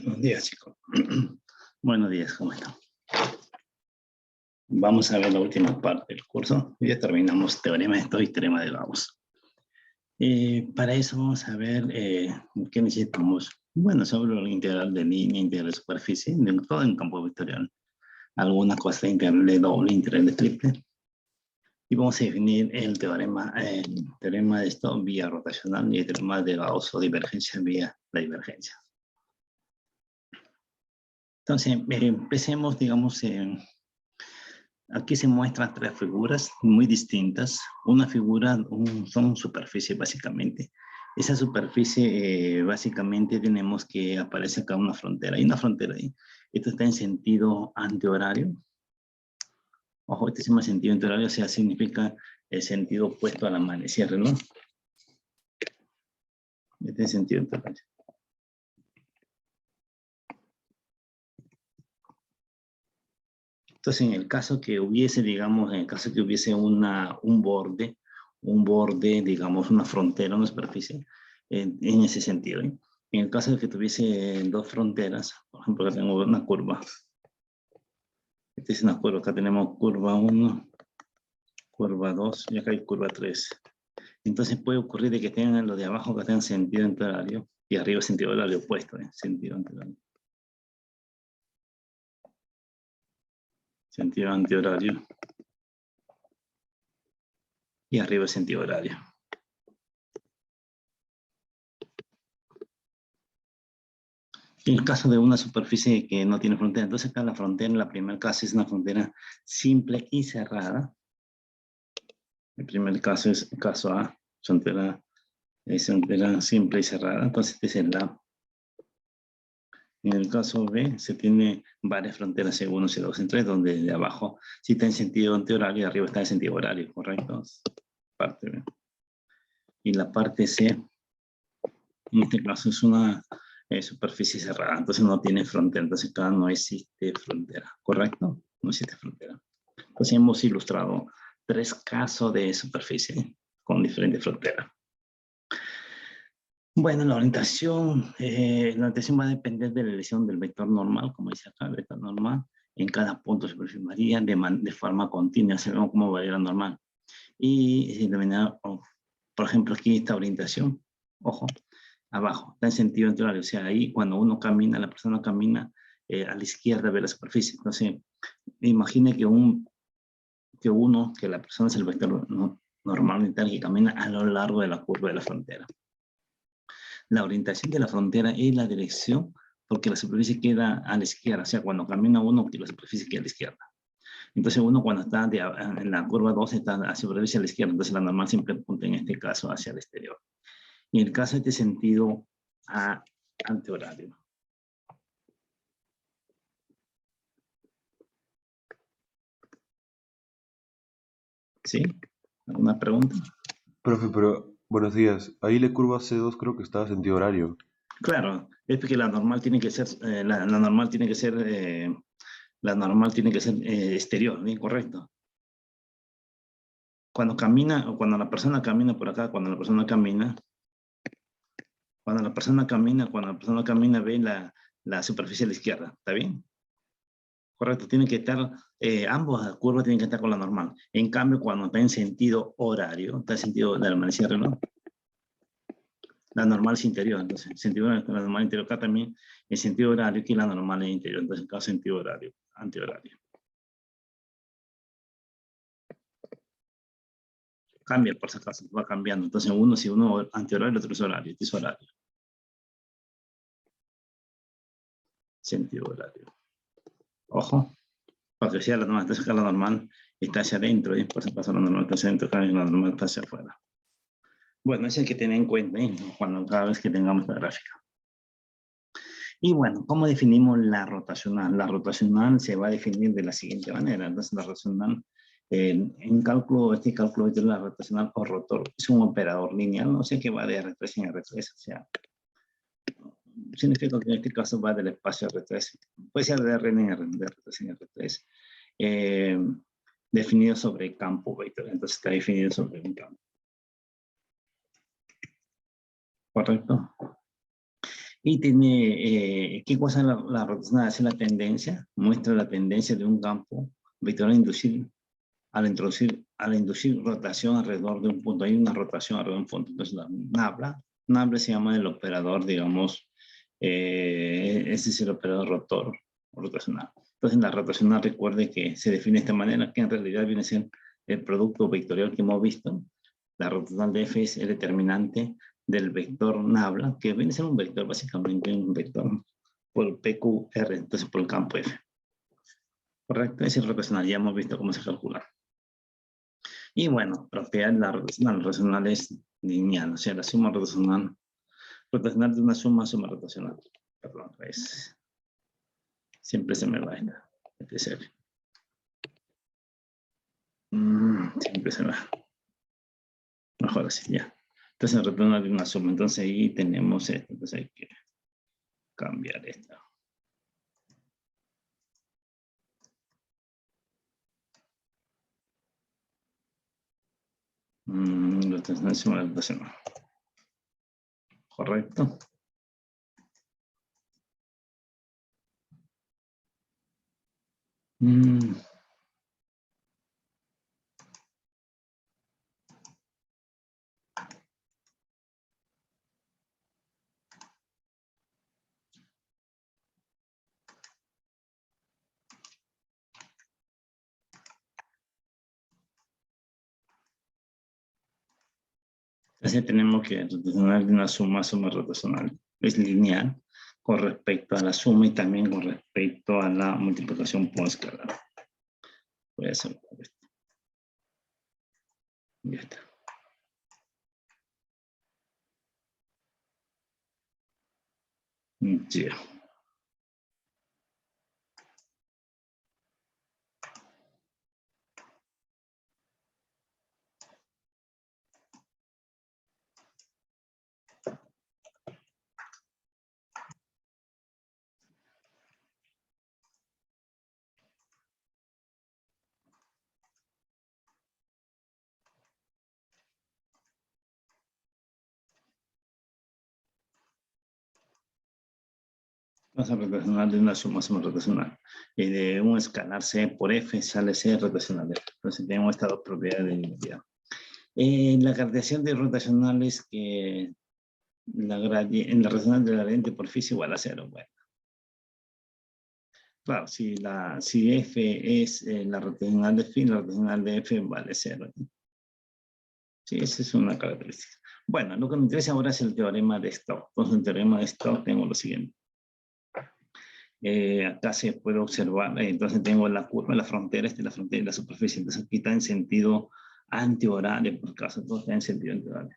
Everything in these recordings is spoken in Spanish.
Buenos días, chicos. Buenos días, ¿cómo están? Vamos a ver la última parte del curso. Ya terminamos teorema de Stokes y teorema de Gauss. Para eso vamos a ver qué necesitamos. Bueno, sobre el integral de línea, integral de superficie, de todo en campo vectorial. Algunas cosas de integral de doble, integral de triple. Y vamos a definir el teorema de Stokes vía rotacional y el teorema de Gauss o divergencia vía la divergencia. Entonces, empecemos, digamos, aquí se muestran tres figuras muy distintas. Una figura son superficies, básicamente. Esa superficie, básicamente, tenemos que aparece acá una frontera. Hay una frontera ahí. Esto está en sentido antihorario. Ojo, este se llama sentido antihorario, o sea, significa el sentido opuesto a la mano. Cierre, ¿no? Este es sentido antihorario. Entonces, en el caso que hubiese, digamos, en el caso que hubiese un borde, digamos, una frontera, una superficie, en ese sentido. En el caso de que tuviese dos fronteras, por ejemplo, acá tengo una curva. Esta es una curva, acá tenemos curva 1, curva 2, y acá hay curva 3. Entonces puede ocurrir de que tengan lo de abajo que tengan sentido antihorario, y arriba sentido horario opuesto, sentido antihorario. Sentido antihorario. Y arriba sentido horario. En el caso de una superficie que no tiene frontera, entonces acá la frontera en la primer caso es una frontera simple y cerrada. El primer caso es el caso A, frontera simple y cerrada, entonces este es el A. En el caso B se tiene varias fronteras C1, C2, C3, donde de abajo sí está en sentido antihorario y arriba está en sentido horario, ¿correcto? Parte B. Y la parte C, en este caso es una superficie cerrada, entonces no tiene frontera, entonces acá no existe frontera, ¿correcto? No existe frontera. Entonces hemos ilustrado tres casos de superficie con diferentes fronteras. Bueno, la orientación va a depender de la elección del vector normal, como dice acá, el vector normal, en cada punto de superficie varía de forma continua, sabemos cómo varía la normal. Y determinar, por ejemplo, aquí esta orientación, ojo, abajo, está en sentido antihorario, o sea, ahí cuando uno camina, la persona camina a la izquierda ve la superficie. Entonces, imagine que la persona es el vector normal que camina a lo largo de la curva de la frontera. La orientación de la frontera es la dirección, porque la superficie queda a la izquierda, o sea, cuando camina uno, la superficie queda a la izquierda. Entonces uno cuando está en la curva 2 está a superficie a la izquierda, entonces la normal siempre apunta en este caso hacia el exterior. Y en el caso de este sentido antihorario. ¿Sí? ¿Alguna pregunta? Profe, pero buenos días. Ahí la curva C2 creo que está a sentido horario. Claro, es porque la normal tiene que ser, la normal tiene que ser exterior, ¿bien? Correcto. Cuando camina, o cuando la persona camina por acá, cuando la persona camina ve la superficie a la izquierda, ¿está bien? Correcto, tiene que estar, ambos curvas tienen que estar con la normal. En cambio, cuando está en sentido horario, está en sentido de la manera reloj, la normal es interior, entonces, la normal interior acá también, en sentido horario, aquí la normal es interior, entonces acá sentido horario, antihorario. Cambia por si acaso, va cambiando, entonces si uno antihorario, otro es horario, este es horario. Sentido horario. Ojo, para que sea la normal, entonces acá la normal está hacia adentro, y por si acaso la normal está hacia adentro, acá la normal está hacia afuera. Bueno, eso hay que tener en cuenta cada vez que tengamos la gráfica. Y bueno, ¿cómo definimos la rotacional? La rotacional se va a definir de la siguiente manera. Entonces, la rotacional, este cálculo de la rotacional o rotor es un operador lineal, o sea que va de R3 en R3, o sea, significa que en este caso va del espacio R3, puede ser de Rn en R3 en R3, definido sobre campo vector, entonces está definido sobre un campo. ¿Correcto? Y tiene, ¿qué cosa es la rotacional? Es la tendencia, muestra la tendencia de un campo vectorial al inducir rotación alrededor de un punto. Hay una rotación alrededor de un punto. Entonces, la nabla se llama el operador, digamos, ese es el operador rotor rotacional. Entonces, la rotacional, recuerde que se define de esta manera, que en realidad viene a ser el producto vectorial que hemos visto. La rotacional de F es el determinante del vector nabla, que viene a ser un vector, básicamente un vector por PQR, entonces por el campo F. Correcto, es el rotacional, ya hemos visto cómo se calcula. Y bueno, propiedad de la rotacional es lineal, o sea, la suma rotacional de una suma rotacional. Perdón, pues, siempre se me va a empezar. Siempre se va. Mejor así, ya. Entonces, la rotacional de una suma, entonces ahí tenemos esto, entonces hay que cambiar esto. Rotacional. Correcto. Entonces tenemos que rotacional de una suma rotacional. Es lineal con respecto a la suma y también con respecto a la multiplicación por escalar. Voy a hacer esto. Ya está. Ya. Vamos a rotacional de una suma rotacional. Y de un escalar C por F sale C rotacional de F. Entonces tenemos estas dos propiedades de identidad. La caracterización de rotacional es que en la rotacional de la gradiente por phi es igual a 0. Bueno. Claro, si F es la rotacional de phi, la rotacional de F vale 0. Sí, esa es una característica. Bueno, lo que me interesa ahora es el teorema de Stokes. Entonces, el teorema de Stokes tengo lo siguiente. Acá se puede observar, entonces tengo la curva, la frontera, la frontera y la superficie. Entonces aquí está en sentido antihorario, por caso, todo está en sentido antihorario.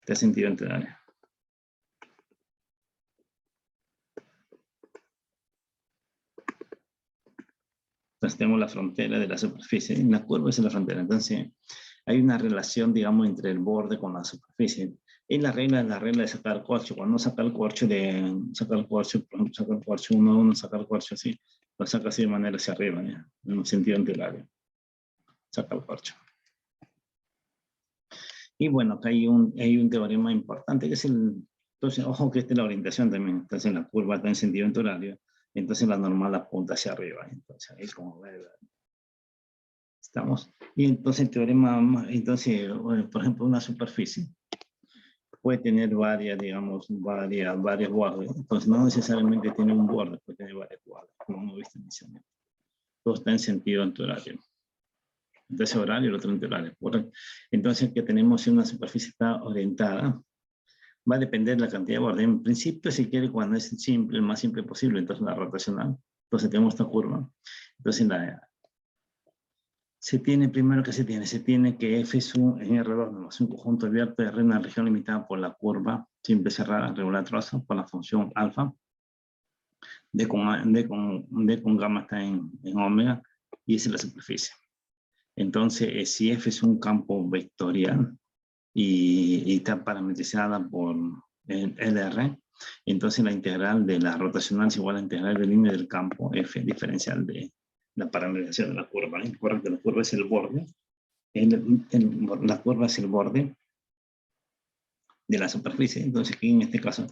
Está en sentido antihorario. Entonces tengo la frontera de la superficie, y la curva es la frontera. Entonces hay una relación, digamos, entre el borde con la superficie. Y la regla de sacar el corcho. Cuando uno saca el corcho, por ejemplo, saca el corcho 1, saca el corcho así, lo saca así de manera hacia arriba, ¿ya? En un sentido antihorario. Saca el corcho. Y bueno, acá hay un teorema importante que es entonces, ojo que esta es la orientación también. Entonces la curva está en sentido antihorario, entonces la normal apunta hacia arriba. Entonces ahí como estamos. Y entonces el teorema, entonces, por ejemplo, una superficie puede tener varias, digamos, varios bordes. Entonces no necesariamente tiene un borde, puede tener varios bordes, como hemos visto inicialmente. Todo está en sentido antihorario. Entonces horario, el otro antihorario. Entonces que tenemos si una superficie está orientada, va a depender de la cantidad de bordes. En principio, si quiere, cuando es simple, el más simple posible, entonces la rotacional. Entonces tenemos esta curva. Entonces se tiene que F es un R2 más un conjunto abierto de R en una región limitada por la curva simple cerrada regular trazo por la función alfa. D con gamma está en omega y esa es la superficie. Entonces, si F es un campo vectorial y está parametrizada por el LR, entonces la integral de la rotacional es igual a la integral del límite del campo F diferencial de la parametrización de la curva. La curva es el borde. La curva es el borde de la superficie. Entonces aquí en este caso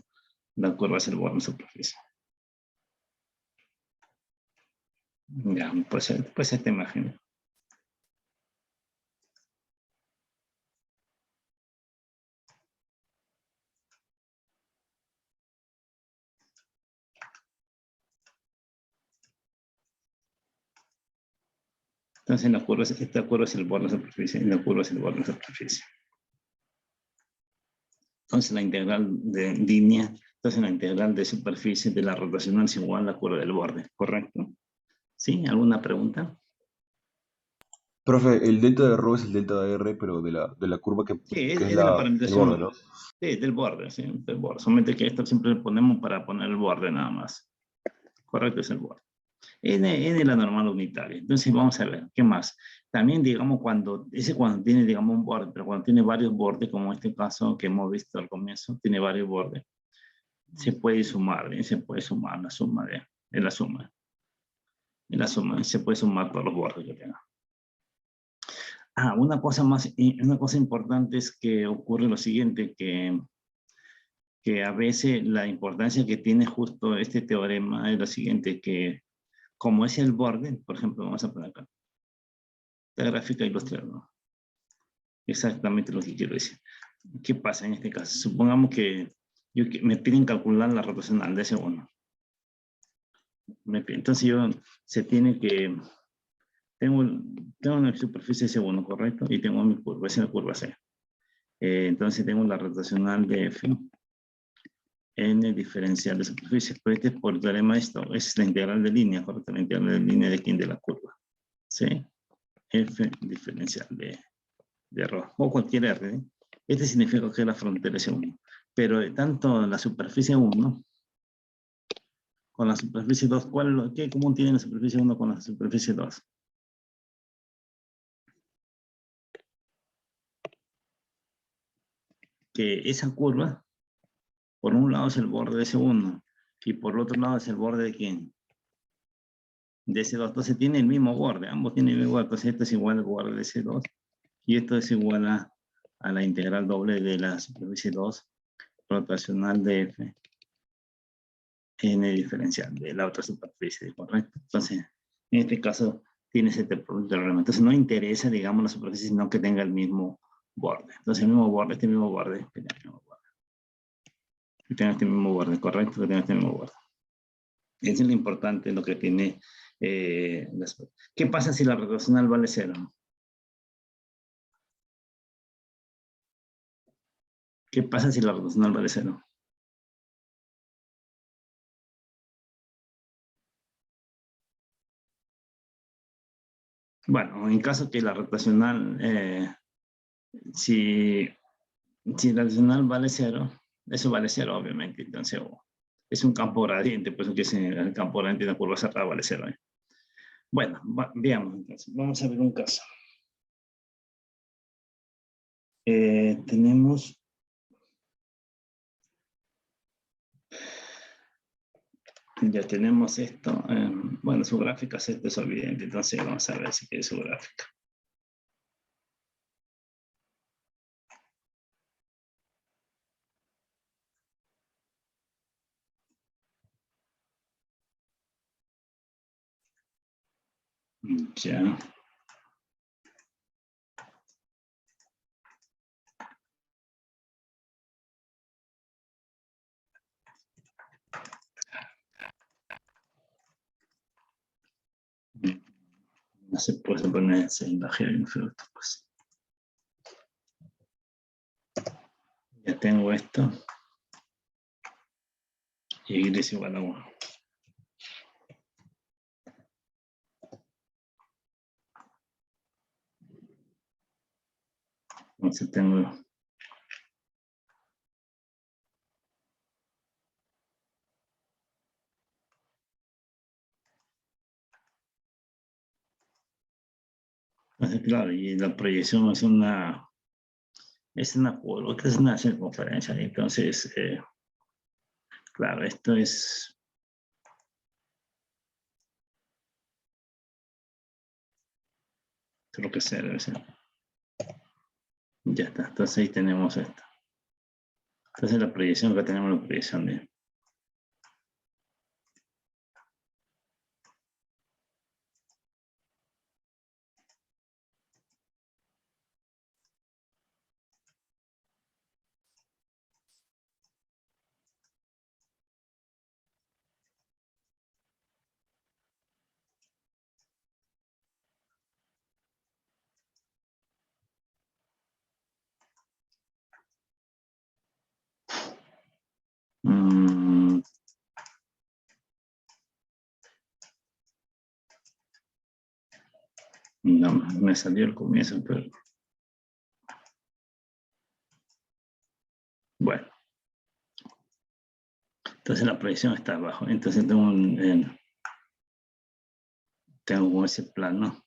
La curva es el borde de superficie. Ya, pues esta imagen. Entonces esta curva es el borde de superficie y la curva es el borde de superficie. Entonces la integral de línea, entonces la integral de superficie de la rotacional es igual a la curva del borde, ¿correcto? ¿Sí? ¿Alguna pregunta? Profe, el delta de rho es el delta de R, pero de la curva Sí, que es es de la el borde, parametrización. ¿no? Sí, del borde, sí, del borde. Solamente que esto siempre le ponemos para poner el borde nada más. Correcto, es el borde. N es la normal unitaria. Entonces vamos a ver, ¿qué más? También, digamos, cuando tiene, digamos, un borde, pero cuando tiene varios bordes, como este caso que hemos visto al comienzo, tiene varios bordes, se puede sumar, ¿bien? Se puede sumar la suma de la suma. En la suma, se puede sumar todos los bordes que tenga. Ah, una cosa importante es que ocurre lo siguiente, que a veces la importancia que tiene justo este teorema es lo siguiente, que como es el borde, por ejemplo, vamos a poner acá, la gráfica ilustrada, ¿no? Exactamente lo que quiero decir. ¿Qué pasa en este caso? Supongamos que me piden calcular la rotacional de ese uno. Entonces se tiene que, tengo una superficie C1, ¿correcto? Y tengo mi curva, esa es la curva C. Entonces tengo la rotacional de F, N diferencial de superficie. Pues este es por el teorema de esto, es la integral de línea, ¿correcto? La integral de línea de quién, de la curva. C, F diferencial de rho, o cualquier R. ¿Eh? Este significa que la frontera es 1. Pero tanto la superficie 1 con la superficie 2, ¿qué común tiene la superficie 1 con la superficie 2? Que esa curva, por un lado es el borde de ese 1 y por el otro lado es el borde de quién? De ese 2. Entonces tiene el mismo borde, ambos tienen el mismo borde. Entonces esto es igual al borde de ese 2 y esto es igual a la integral doble de la superficie 2 rotacional de F N diferencial de la otra superficie, ¿correcto? Entonces, en este caso, tienes este problema. Entonces, no interesa, digamos, la superficie, sino que tenga el mismo borde. Entonces, el mismo borde, este mismo borde, que tenga este mismo borde, ¿correcto? Que tenga este mismo borde. Eso es lo importante, lo que tiene... ¿Qué pasa si la rotacional vale 0? ¿Qué pasa si la rotacional vale 0? Bueno, en caso que la rotacional, si la rotacional vale 0, eso vale 0, obviamente. Entonces, es un campo gradiente, pues que es el campo gradiente de una curva cerrada vale 0. ¿Eh? Bueno, veamos entonces. Vamos a ver un caso. Tenemos... Ya tenemos esto. Bueno, su gráfica esto es evidente. Entonces, vamos a ver si quiere su gráfica. Ya. No se puede poner ese imagen en fruto, pues. Ya tengo esto. Y y es igual a 1. Entonces tengo... Entonces, claro, y la proyección es una curva, que es una circunferencia. Entonces, claro, esto es... Creo que se debe ser. Ya está. Entonces ahí tenemos esto. Entonces la proyección, acá tenemos la proyección de No, me salió el comienzo, pero... Bueno. Entonces la proyección está abajo. Entonces tengo ese plano.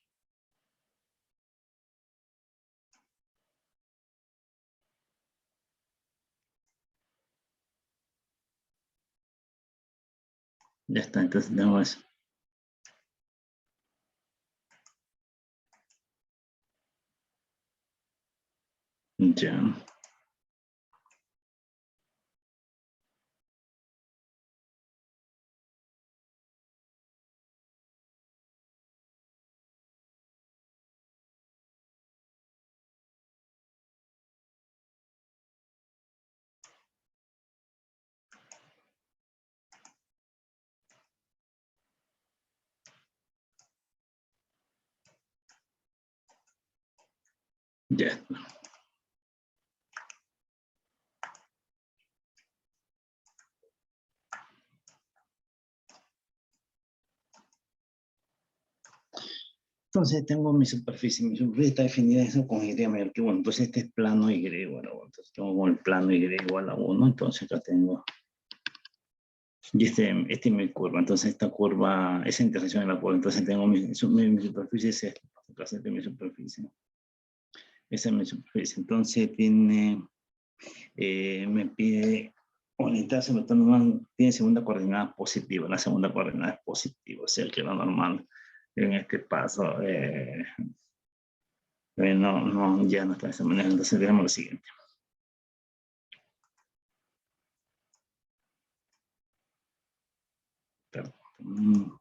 Ya está, entonces tengo eso. Ya. Ya está. Entonces tengo mi superficie está definida eso con Y mayor que 1. Entonces este es plano Y a la 1. Entonces tengo el plano Y igual a 1. Entonces acá tengo... Y este es mi curva. Entonces esta curva, esa intersección en la curva. Entonces tengo mi superficie es esta. Acá está mi superficie. Esa es mi superficie. Entonces tiene... me pide orientarse, tiene segunda coordenada positiva. La segunda coordenada es positiva. O sea que lo normal en este paso... no, ya no está de esa manera, entonces veamos lo siguiente. Perdón.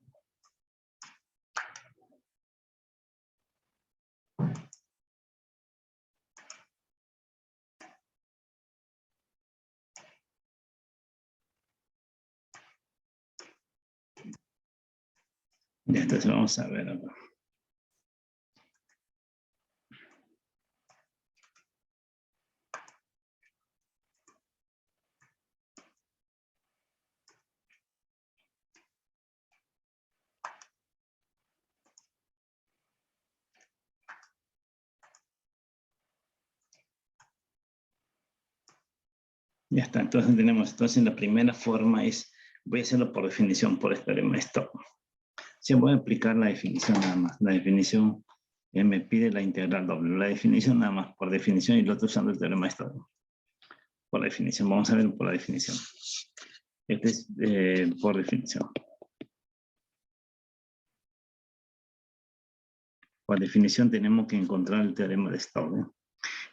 Ya, entonces vamos a ver acá. Ya está, entonces tenemos, entonces la primera forma es, voy a hacerlo por definición, por este teorema de Stokes. Sí, voy a aplicar la definición nada más. La definición me pide la integral doble. La definición nada más, por definición, y lo estoy usando el teorema de Stokes. Por definición, vamos a ver por la definición. Este es por definición. Por definición tenemos que encontrar el teorema de Stokes.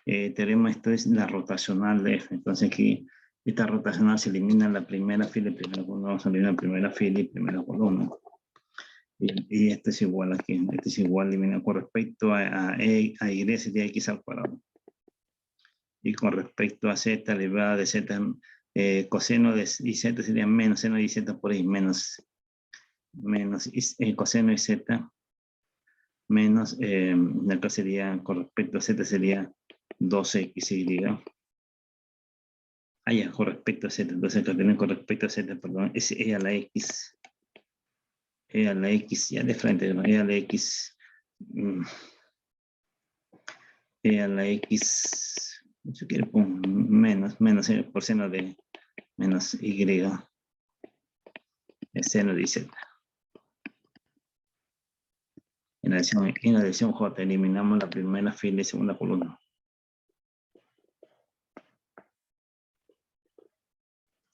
Teorema, esto es la rotacional de F. Entonces aquí, esta rotacional se elimina la primera fila y primera columna. Vamos a eliminar primera fila y primera columna. Y esto es igual aquí. Esto es igual, elimina con respecto a Y sería X al cuadrado. Y con respecto a Z, elevada de Z, coseno de y Z sería menos seno de Z por ahí, menos coseno de Z, menos, acá sería, con respecto a Z sería 2XY. Ah, ya, con respecto a Z. Entonces acá tenemos con respecto a Z, perdón, es E a la X. E a la X, ya de frente, ¿no? E a la X. E a la X. Yo quiero poner menos por seno de menos Y. El seno de Z. En la dirección J eliminamos la primera fila y segunda columna.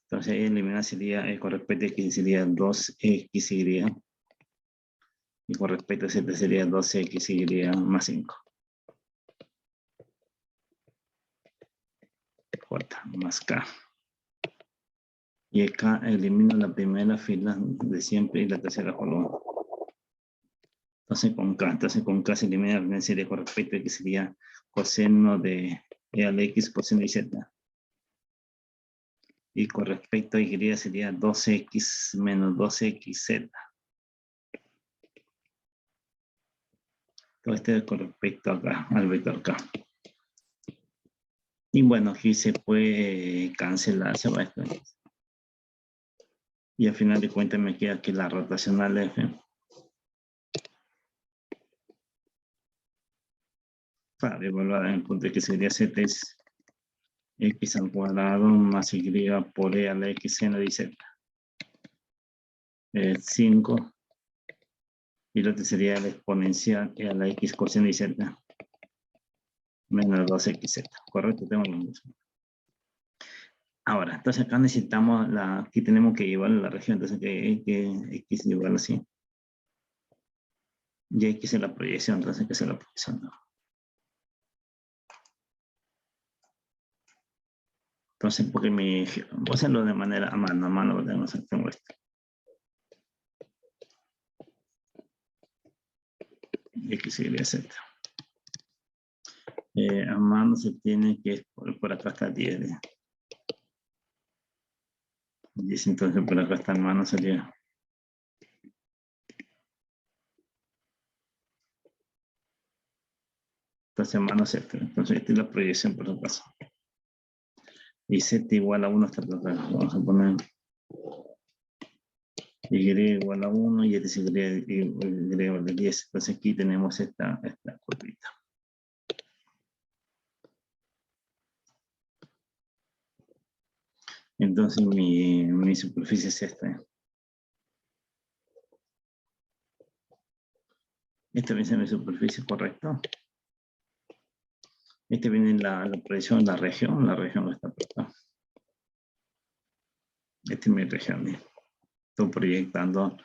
Entonces eliminar sería, con respecto a X sería 2XY. Y con respecto a Z sería 2XY más 5. J más K. Y acá elimino la primera fila de siempre y la tercera columna. Entonces con K se elimina la serie con respecto a que sería coseno de E a la X, coseno de Z. Y con respecto a Y sería 2X menos 2XZ. Todo esto es con respecto acá, al vector K. Y bueno, aquí se puede cancelar, se va a esto. Y al final de cuentas me queda aquí la rotacional F. Para evaluar en el punto X sería Z es X al cuadrado más Y por E a la X seno de Z. 5. Y lo otro sería el exponencial E a la X coseno de Z. Menos 2XZ. Correcto, tengo lo mismo. Ahora, entonces acá necesitamos aquí tenemos que llevar la región, entonces que X igual así. Y X es la proyección, entonces que es la proyección. ¿No? Entonces, porque voy a hacerlo de manera a mano, tengo esto. X, Y, Z. A mano se tiene que, por acá está 10. 10, entonces por acá está en mano sería. Entonces en mano Z. Entonces esta es la proyección por supuesto. Y Z igual a 1 está por acá. Vamos a poner Y igual a 1 y este es Y igual a 10. Entonces aquí tenemos esta curvita. Entonces mi superficie es esta. Esta viene a mi superficie, correcto. Este viene en la proyección de la región está por acá. Esta es mi región. Estoy proyectando.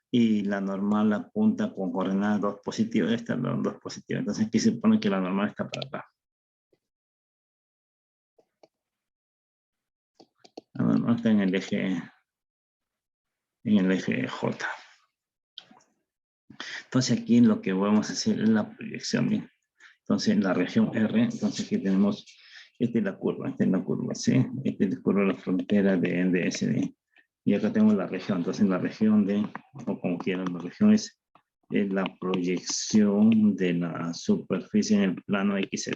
Y la normal apunta con coordenadas 2 positivas. Esta es 2 positivas. Entonces aquí se pone que la normal está para acá. La normal está en el eje J. Entonces aquí lo que vamos a hacer es la proyección. ¿Bien? Entonces en la región R, entonces aquí tenemos, esta es la curva, ¿sí? Esta es la curva de la frontera de SD. Y acá tenemos la región, entonces la región o como quieran, la región es la proyección de la superficie en el plano XZ.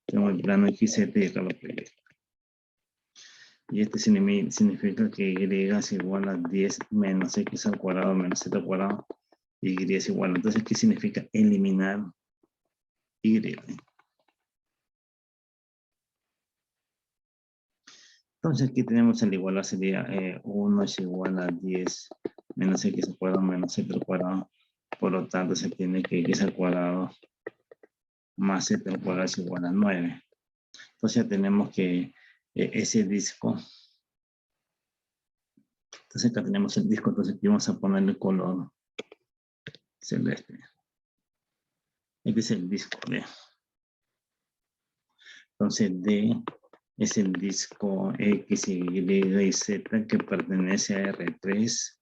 Tenemos el plano XZ y acá lo proyecto. Y este significa que Y es igual a 10 menos X al cuadrado menos Z al cuadrado. Y Y es igual. Entonces, ¿qué significa eliminar Y? Entonces, aquí tenemos el igualar sería 1 es igual a 10 menos X al cuadrado menos Z al cuadrado. Por lo tanto, se tiene que X al cuadrado más Z al cuadrado es igual a 9. Entonces, ya tenemos que ese disco. Entonces, acá tenemos el disco. Entonces, aquí vamos a ponerle color celeste. Este es el disco D. Entonces, D es el disco X, Y, Z que pertenece a R3,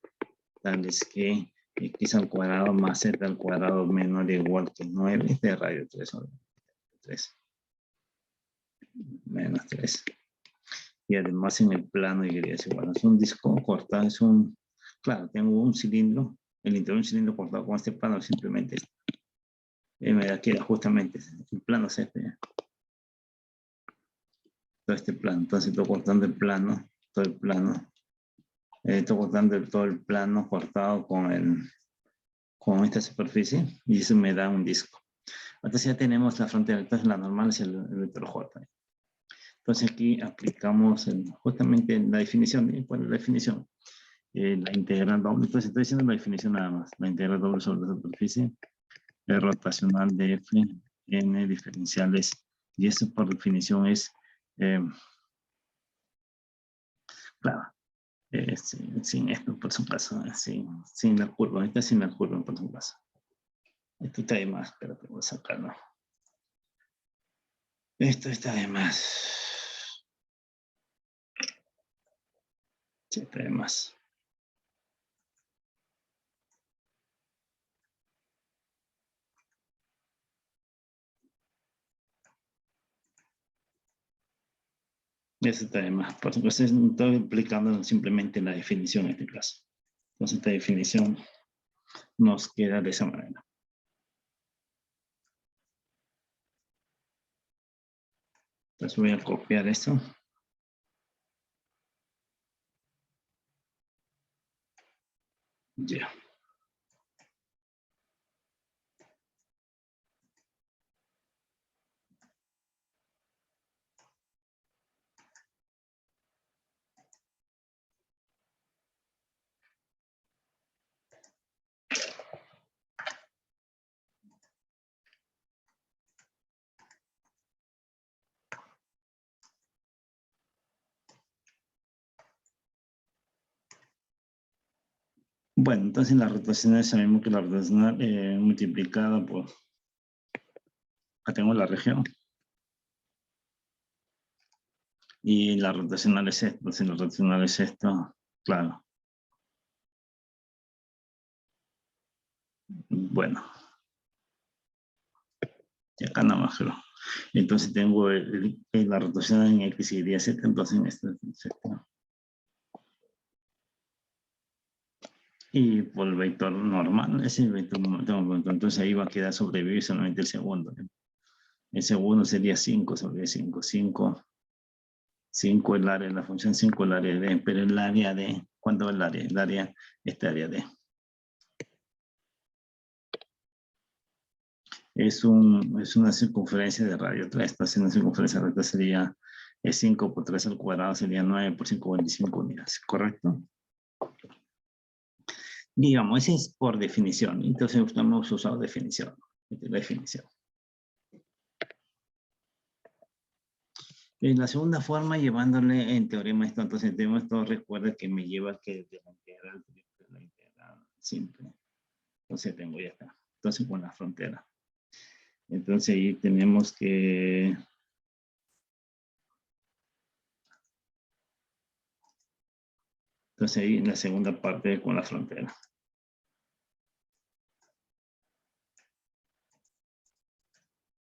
tales que X al cuadrado más Z al cuadrado menor o igual que 9 de radio 3, 3 menos 3. Y además en el plano Y es igual. Es un disco cortado, es un, claro, tengo un cilindro, el interior de un cilindro cortado con este plano simplemente me da queda justamente, el plano es este. Todo este plano, entonces estoy cortando el plano, todo el plano. Estoy cortando todo el plano cortado con esta superficie y eso me da un disco. Entonces ya tenemos la frontera, entonces la normal es el vector J. Entonces aquí aplicamos justamente la definición. ¿Cuál es la definición? La integral doble, entonces estoy diciendo la definición nada más. La integral doble sobre la superficie rotacional de F n diferenciales y eso por definición es claro. Sin esto, por supuesto, sin la curva, esta sin la curva, por supuesto. Esto está de más, pero te voy a sacarlo. Esto está de más. Sí, está de más. Eso está de más. Por supuesto, estoy aplicando simplemente la definición en este caso. Entonces, esta definición nos queda de esa manera. Entonces voy a copiar esto. Ya. Bueno, entonces la rotacional sabemos que la rotacional multiplicada por, acá tengo la región. Y la rotacional es esto, si la rotacional es esto, claro. Bueno. Y acá nada más, creo. Entonces tengo la rotación en X y Y, Z, entonces en este Z. Y por el vector normal, ese vector, entonces ahí va a quedar sobrevivir solamente el segundo. El segundo sería 5 sobre 5. 5 el área de la función, 5 el área de, pero el área de, ¿cuánto es el área? El área, este área de. Es una circunferencia de radio 3, entonces una circunferencia recta sería 5 por 3 al cuadrado, sería 9 por 5, 25 unidades, ¿correcto? Digamos, ese es por definición, entonces hemos usado definición, la definición. En la segunda forma, llevándole en teorema esto, entonces tenemos esto, recuerda que me lleva que de la integral simple. Entonces tengo ya acá. Entonces con la frontera. Entonces ahí tenemos que... Entonces ahí en la segunda parte con la frontera.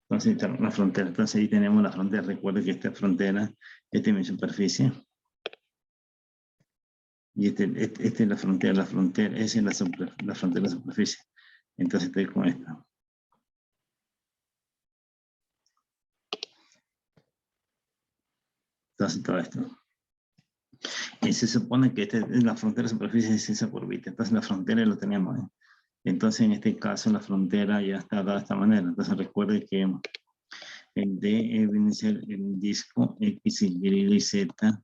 Entonces la frontera. Entonces ahí tenemos la frontera. Recuerda que esta frontera, esta es mi superficie. Y esta es la frontera, esa es la frontera de la superficie. Entonces estoy con esta. Entonces todo esto. Y se supone que la frontera de superficie es esa curvita. Entonces la frontera lo tenemos. Entonces en este caso la frontera ya está dada de esta manera. Entonces recuerde que el D viene a ser el disco X, Y y Z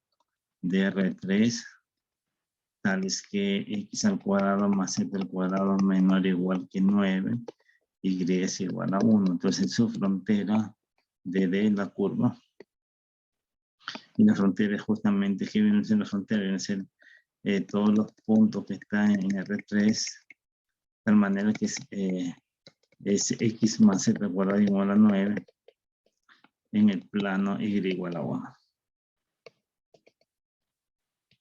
de R3, tales que X al cuadrado más Z al cuadrado menor o igual que 9, Y es igual a 1. Entonces su frontera de D es la curva. Y la frontera es justamente, ¿qué viene a ser la frontera? Viene a ser todos los puntos que están en R3, de tal manera que es X más Z al cuadrado igual a 9 en el plano Y igual a 1.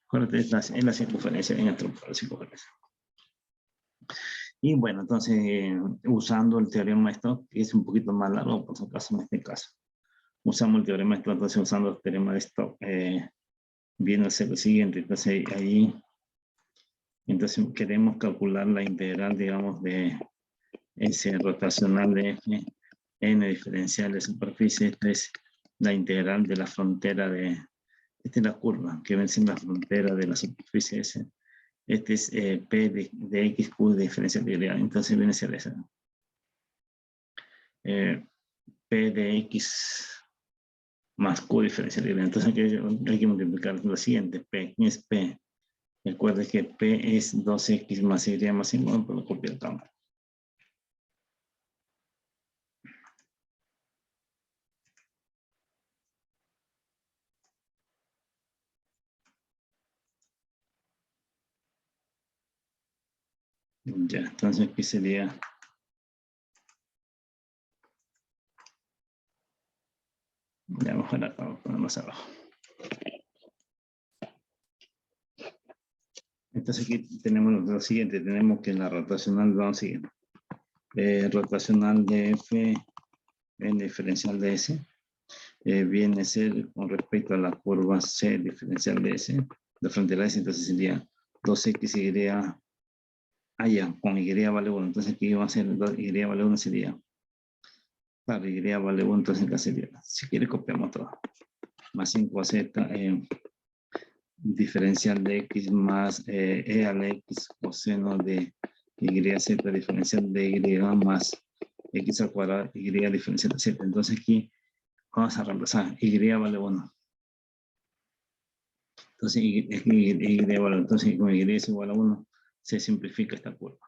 Acuérdate, es la circunferencia, en el trompo de la circunferencia. Y bueno, entonces, usando el teorema esto, que es un poquito más largo, por si acaso en este caso. Usamos el teorema esto, entonces usando el teorema de esto, viene a ser lo siguiente. Entonces, ahí, entonces queremos calcular la integral, digamos, de ese rotacional de F, n diferencial de superficie. Esta es la integral de la frontera de, esta es la curva, que vence en la frontera de la superficie S. Este es P de X, Q de diferencial de Y. Entonces viene a ser esa. P de X más Q diferencial de Y. Entonces aquí hay que multiplicar lo siguiente. P, ¿quién es P? Recuerde que P es 2X más Y más 5, pero lo copio acá. Ya, entonces aquí sería... Ya mejor acá, vamos a poner más abajo. Entonces aquí tenemos lo siguiente, tenemos que la rotacional, vamos siguiendo. Rotacional de F en diferencial de S viene a ser con respecto a la curva C diferencial de S, de frontera S, entonces sería 2XY, ya, con Y vale 1, entonces aquí va a ser Y vale 1 sería, claro, Y vale 1, entonces acá sería, si quiere copiamos todo, más 5Z, diferencial de x más e a la x coseno de YZ diferencial de Y más x al cuadrado Y diferencial de Z. Entonces aquí vamos a reemplazar. Y vale 1. Entonces Y vale 1. Entonces con Y es igual a 1 se simplifica esta curva.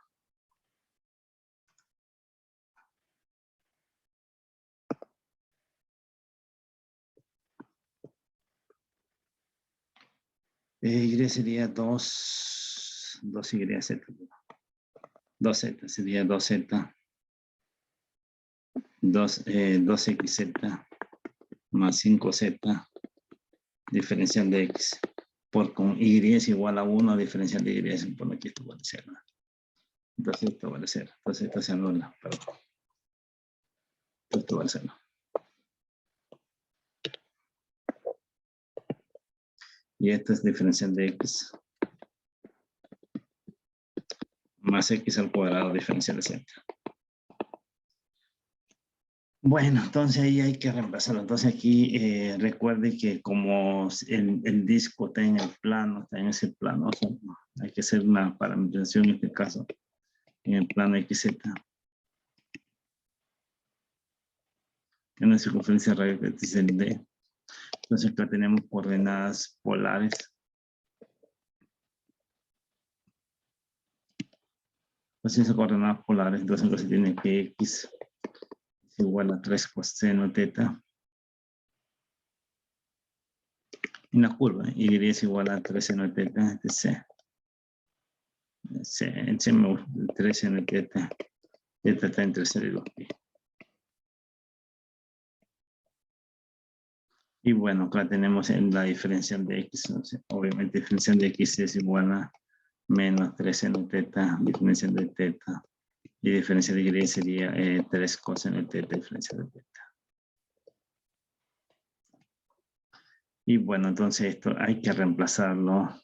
Y sería 2YZ. 2Z sería 2Z. 2XZ más 5Z diferencial de X. Por con Y es igual a 1 diferencial de Y. Se pone aquí esto vale 0. Entonces esto vale 0. Entonces esto se anula. Perdón. Esto vale 0. Y esto es diferencial de X. Más X al cuadrado diferencial de Z. Bueno, entonces ahí hay que reemplazarlo. Entonces aquí recuerde que como el disco está en el plano, está en ese plano, o sea, hay que hacer una parametrización en este caso, en el plano XZ. En la circunferencia radio vértice en D. Entonces acá tenemos coordenadas polares. Entonces esas coordenadas polares, entonces se tiene que X es igual a 3 coseno teta. En la curva, Y es igual a 3 seno teta, este C. C 3 seno teta. Teta está entre 0 y 2 pi. Y bueno, acá tenemos la diferencial de X. Obviamente, diferencial de X es igual a menos 3 seno teta, diferencial de teta. Y diferencial de Y sería 3 coseno teta, diferencial de teta. Y bueno, entonces esto hay que reemplazarlo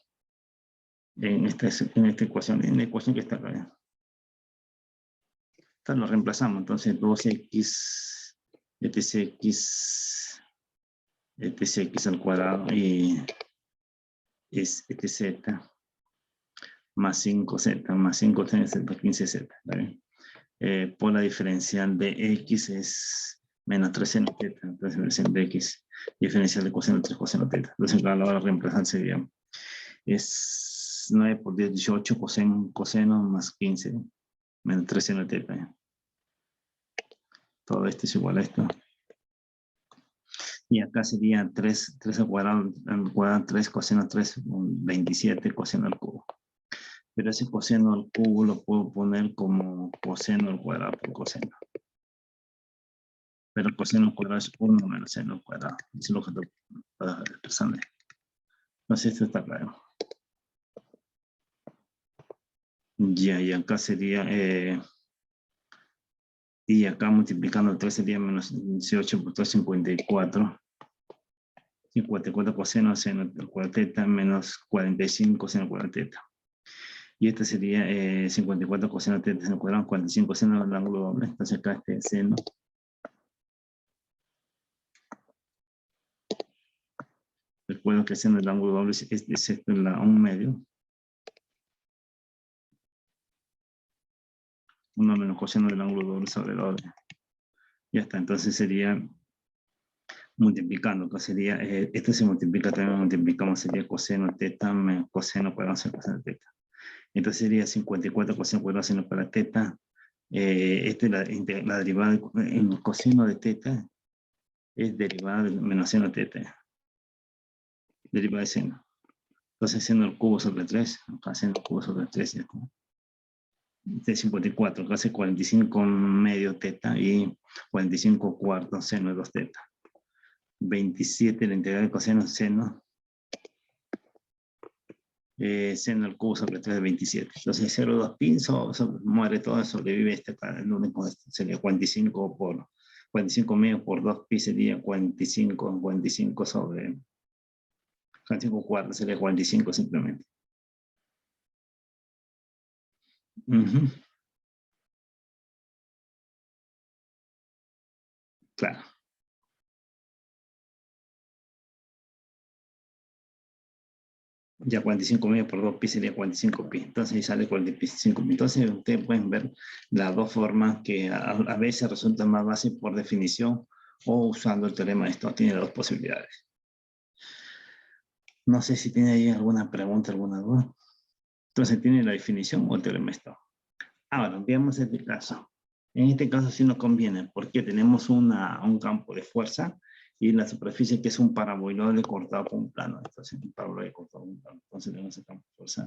en esta ecuación, en la ecuación que está acá. Esto lo reemplazamos, entonces 2x, x al cuadrado y es z más 5z, más 5z, 15z, ¿está bien? Por la diferencial de x es menos 3 seno teta, entonces diferencial de x, diferencial de coseno 3 coseno teta. Entonces a la hora de reemplazar sería, es 9 por 10, 18 coseno más 15, menos 3 seno teta. Todo esto es igual a esto. Y acá sería 3 al cuadrado 3 coseno 3, 27 coseno al cubo. Pero ese coseno al cubo lo puedo poner como coseno al cuadrado por coseno. Pero coseno al cuadrado es 1 menos seno al cuadrado. Eso es lo que estoy expresando. Entonces esto está claro. Ya, y acá sería... y acá multiplicando 3 sería menos 18 por 3, 54. 54 coseno seno al cuadrado teta menos 45 seno al cuadrado teta. Y este sería 54 coseno teta seno al cuadrado, 45 seno del ángulo doble. Entonces acá este seno. Recuerdo que el seno del ángulo doble es esto en la 1 medio. 1 menos coseno del ángulo doble sobre doble. Ya está, entonces sería multiplicando, que sería, esto se multiplica, también multiplicamos, sería coseno teta menos coseno cuadrado sobre coseno teta. Entonces sería 54 coseno cuadrado seno para teta. Esta es la derivada en el coseno de teta, es derivada de menos seno teta. Derivada de seno. Entonces seno al cubo sobre 3, acá seno al cubo sobre 3, ya está. De 54, acá hace 45 medio teta y 45 cuartos seno de 2 teta. 27 la integral de coseno seno. Seno al cubo sobre 3 de 27. Entonces 0,2 pi, muere todo, sobrevive este para el único, sería 45 por 45 medio por 2 pi sería 45 sobre 45 cuartos sería 45 simplemente. Claro. Ya 45 medios por 2 pi sería 45 pi. Entonces ahí sale 45 pi. Entonces ustedes pueden ver las dos formas que a veces resultan más fácil por definición o usando el teorema de Stokes. Tiene dos posibilidades. No sé si tiene ahí alguna pregunta, alguna duda. Entonces tiene la definición o el teorema de Stokes. Ahora, veamos este caso. En este caso sí nos conviene porque tenemos un campo de fuerza y la superficie que es un paraboloide cortado con un plano. Entonces, un paraboloide cortado con un plano. Entonces tenemos el campo de fuerza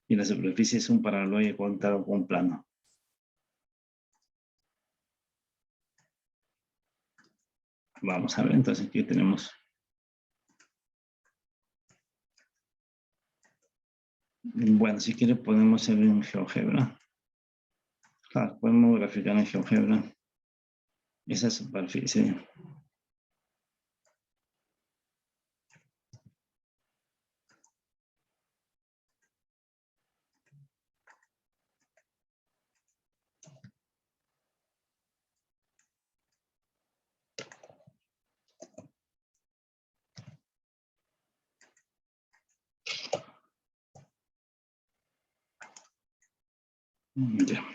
y la superficie es un paraboloide cortado con un plano. Vamos a ver, entonces aquí tenemos. Bueno, si quiere podemos hacer en GeoGebra. Claro, podemos graficar en GeoGebra esa superficie. Ya.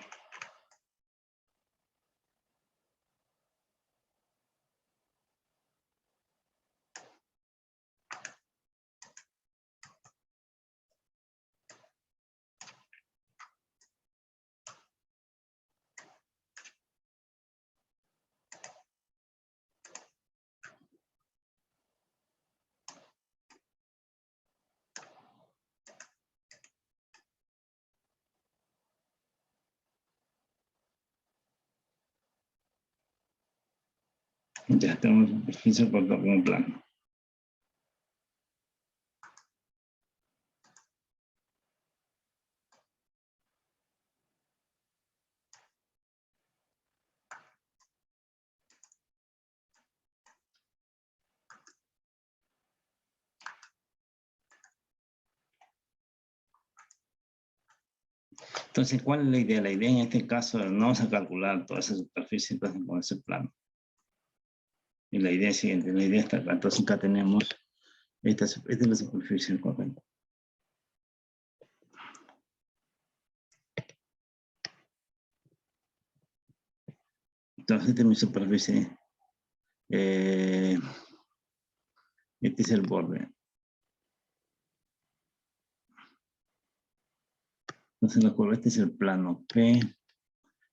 Ya tenemos la superficie cortada con un plano. Entonces, ¿cuál es la idea? La idea en este caso no vamos a calcular toda esa superficie entonces, con ese plano. Y la idea es siguiente, la idea está acá. Entonces acá tenemos, esta es la superficie correcta. Entonces esta es mi superficie. Este es el borde. Entonces la curva, este es el plano P.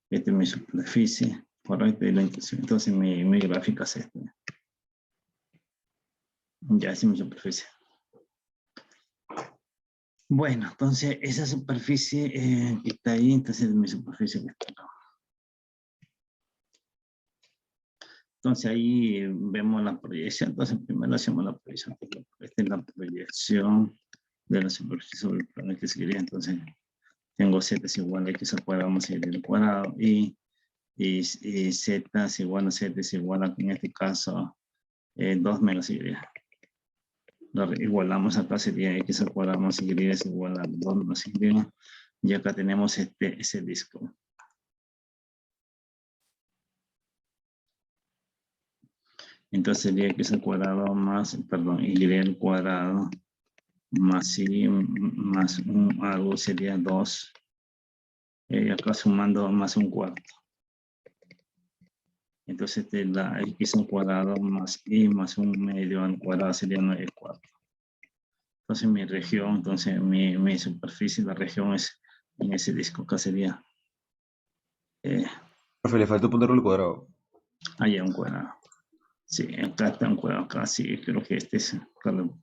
Esta es mi superficie. Correcto, y la intención. Entonces mi gráfica es esta. Ya, esa es mi superficie. Bueno, entonces esa superficie que está ahí, entonces es mi superficie que está acá. Entonces ahí vemos la proyección. Entonces primero hacemos la proyección. Esta es la proyección de la superficie sobre el plano que seguiría. Entonces tengo z es igual a x al cuadrado más y al cuadrado. Y z es igual a z es igual a, en este caso, 2 menos y. Lo igualamos acá, sería x al cuadrado más y es igual a 2 menos y. Y acá tenemos ese disco. Entonces sería x al cuadrado más, perdón, y al cuadrado más y más algo sería 2. Acá sumando más un cuarto. Entonces de la x al cuadrado más y más un medio al cuadrado sería 9 cuartos. Entonces mi región, entonces mi superficie, la región es en ese disco. Acá sería Profe, le faltó ponerlo al cuadrado. allá un cuadrado. Sí, acá está un cuadrado, acá sí, creo que este es, claro,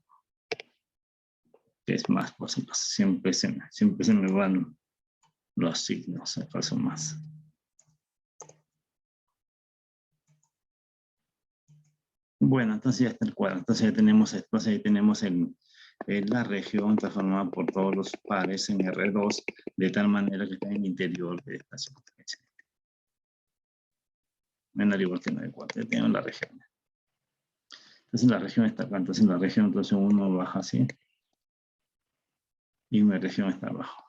que es más, pues siempre se me van los signos, acá son más. Bueno, entonces ya está el cuadro. Entonces ya tenemos, entonces ahí tenemos la región transformada por todos los pares en R2, de tal manera que está en el interior de esta circunferencia. Menor o igual que 9,4. Ya tenemos la región. Entonces la región está acá. Entonces la región, entonces uno baja así. Y mi región está abajo.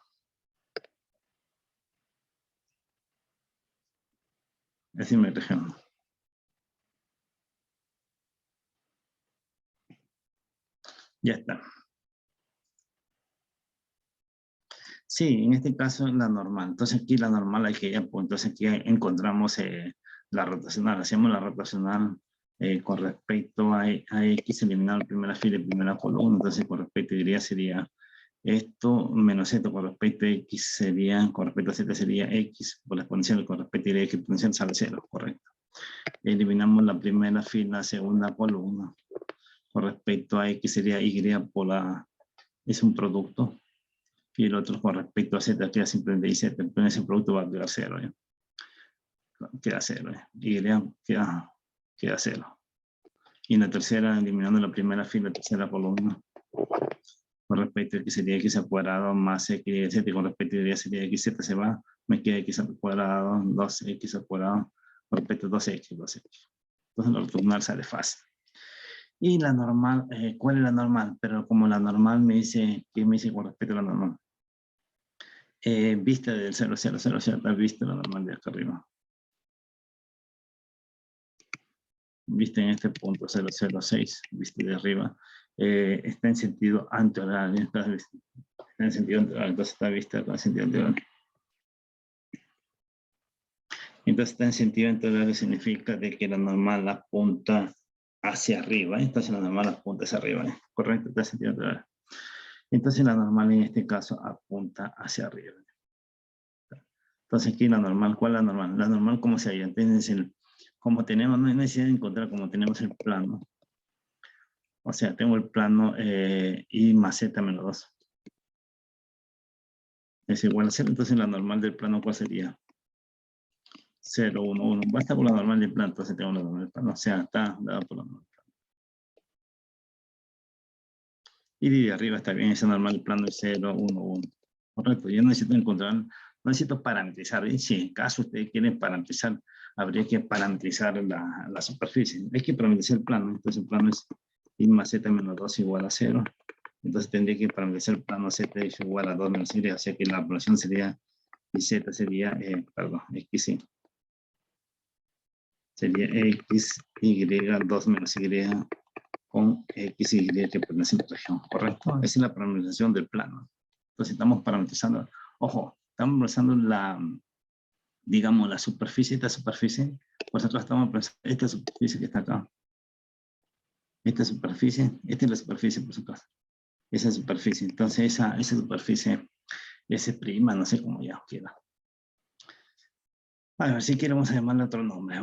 Esa es mi región. Ya está. Sí, en este caso es la normal. Entonces aquí la normal hay que ya, pues, entonces aquí encontramos la rotacional. Hacemos la rotacional con respecto a X, eliminar la primera fila y primera columna. Entonces con respecto a Y sería esto menos esto, con respecto a X sería, con respecto a Z sería X por la exponencial, con respecto a Y exponencial sale 0, correcto. Eliminamos la primera fila, segunda columna. Con respecto a X sería Y por la, es un producto. Y el otro con respecto a Z queda simplemente Y, entonces ese producto va a quedar 0. Queda 0. Y queda 0. Y en la tercera, eliminando la primera fila, tercera columna, con respecto a X sería X al cuadrado más X y Z, y con respecto a Y sería XZ se va, me queda X al cuadrado, 2X al cuadrado, con respecto a 2X, 2X. Entonces la ortogonal sale fácil. Y la normal, ¿cuál es la normal? Pero como la normal me dice, ¿qué me dice con respecto a la normal? Vista del 0, 0, 0, 0, vista la normal de acá arriba. Vista en este punto 0, 0, 6, vista de arriba. Está en sentido antihorario, está en sentido antihorario, entonces está vista en sentido antihorario. Entonces está en sentido antihorario significa de que la normal apunta hacia arriba, entonces la normal apunta hacia arriba, correcto, está en sentido antihorario. Entonces la normal en este caso apunta hacia arriba. Entonces aquí la normal, ¿cuál es la normal? La normal como se halla, entonces como tenemos, no hay necesidad de encontrar como tenemos el plano. O sea, tengo el plano y más z menos 2. Es igual a 0, entonces la normal del plano, ¿cuál sería? 0, 1, 1. Basta con la normal del plano, entonces tengo la normal del plano. O sea, está dado por la normal del plano. Y de arriba está bien, ese normal del plano es 0, 1, 1. Correcto, yo necesito encontrar, no necesito parametrizar. Y si en caso ustedes quieren parametrizar, habría que parametrizar la superficie. Hay que parametrizar el plano, entonces el plano es y más z menos 2 igual a 0. Entonces tendría que parametrizar el plano z es igual a 2 menos y, o sea que la población sería, y z sería, perdón, x, sí. Sería x, y, 2 menos y con x, y que pertenece a la región, ¿correcto? Esa es la parametrización del plano. Entonces estamos parametrizando, ojo, estamos parametrizando la, digamos, la superficie, esta superficie, nosotros estamos pensando, esta superficie que está acá, esta superficie, esta es la superficie por supuesto, esa superficie, entonces esa superficie, ese prima, no sé cómo ya quiera. A ver, si queremos llamarle otro nombre.